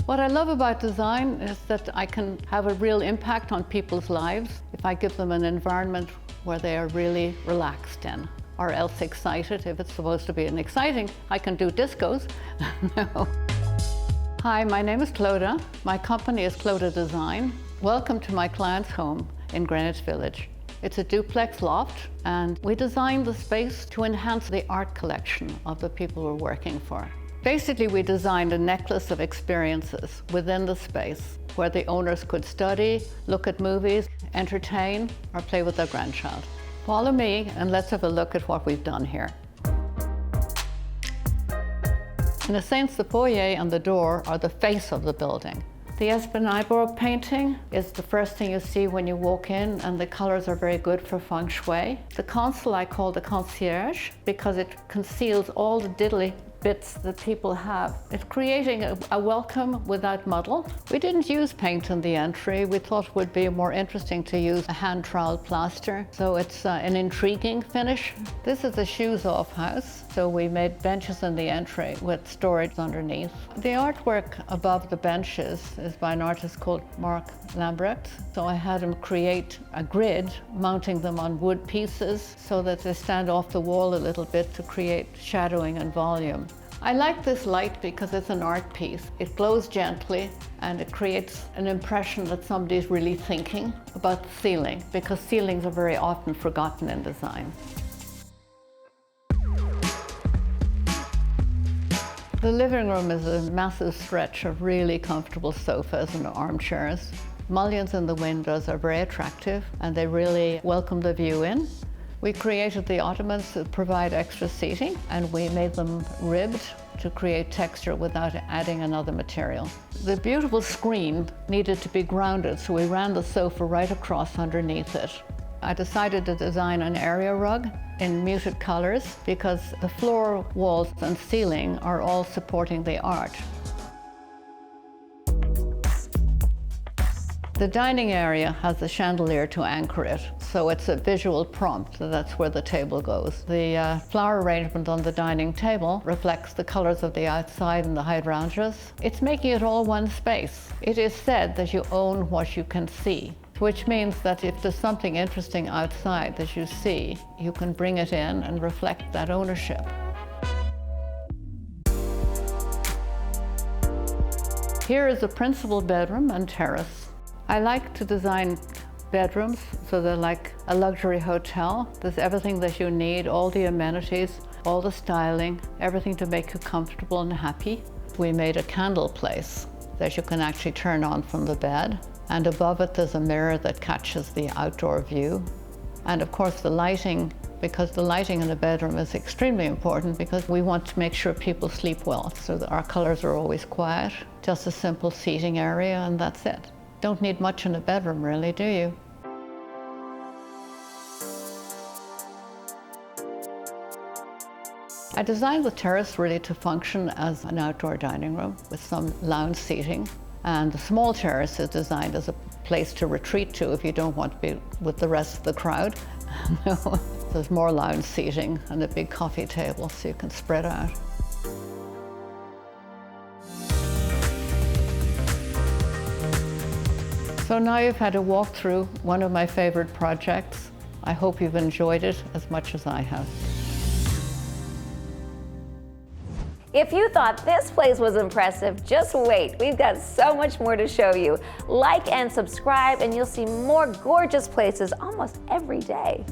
What I love about design is that I can have a real impact on people's lives if I give them an environment where they are really relaxed in, or else excited. If it's supposed to be an exciting, I can do discos. No. Hi, my name is Clodagh. My company is Clodagh Design. Welcome to my client's home in Greenwich Village. It's a duplex loft, and we designed the space to enhance the art collection of the people we're working for. Basically, we designed a necklace of experiences within the space where the owners could study, look at movies, entertain, or play with their grandchild. Follow me and let's have a look at what we've done here. In a sense, the foyer and the door are the face of the building. The Espinaborg painting is the first thing you see when you walk in, and the colors are very good for feng shui. The console I call the concierge because it conceals all the diddly bits that people have. It's creating a welcome without muddle. We didn't use paint in the entry. We thought it would be more interesting to use a hand trowel plaster. So it's an intriguing finish. This is a shoes off house. So we made benches in the entry with storage underneath. The artwork above the benches is by an artist called Mark Lambrecht. So I had him create a grid, mounting them on wood pieces so that they stand off the wall a little bit to create shadowing and volume. I like this light because it's an art piece. It glows gently and it creates an impression that somebody's really thinking about the ceiling, because ceilings are very often forgotten in design. The living room is a massive stretch of really comfortable sofas and armchairs. Mullions in the windows are very attractive and they really welcome the view in. We created the ottomans to provide extra seating, and we made them ribbed to create texture without adding another material. The beautiful screen needed to be grounded, so we ran the sofa right across underneath it. I decided to design an area rug in muted colors because the floor, walls, and ceiling are all supporting the art. The dining area has a chandelier to anchor it, so it's a visual prompt, so that's where the table goes. The flower arrangement on the dining table reflects the colors of the outside and the hydrangeas. It's making it all one space. It is said that you own what you can see, which means that if there's something interesting outside that you see, you can bring it in and reflect that ownership. Here is a principal bedroom and terrace. I like to design bedrooms so they're like a luxury hotel. There's everything that you need, all the amenities, all the styling, everything to make you comfortable and happy. We made a candle place that you can actually turn on from the bed. And above it, there's a mirror that catches the outdoor view. And of course, the lighting, because the lighting in the bedroom is extremely important because we want to make sure people sleep well. So that our colors are always quiet, just a simple seating area, and that's it. Don't need much in a bedroom, really, do you? I designed the terrace really to function as an outdoor dining room with some lounge seating. And the small terrace is designed as a place to retreat to if you don't want to be with the rest of the crowd. No. There's more lounge seating and a big coffee table so you can spread out. So now you've had a walk through one of my favorite projects. I hope you've enjoyed it as much as I have. If you thought this place was impressive, just wait. We've got so much more to show you. Like and subscribe and you'll see more gorgeous places almost every day.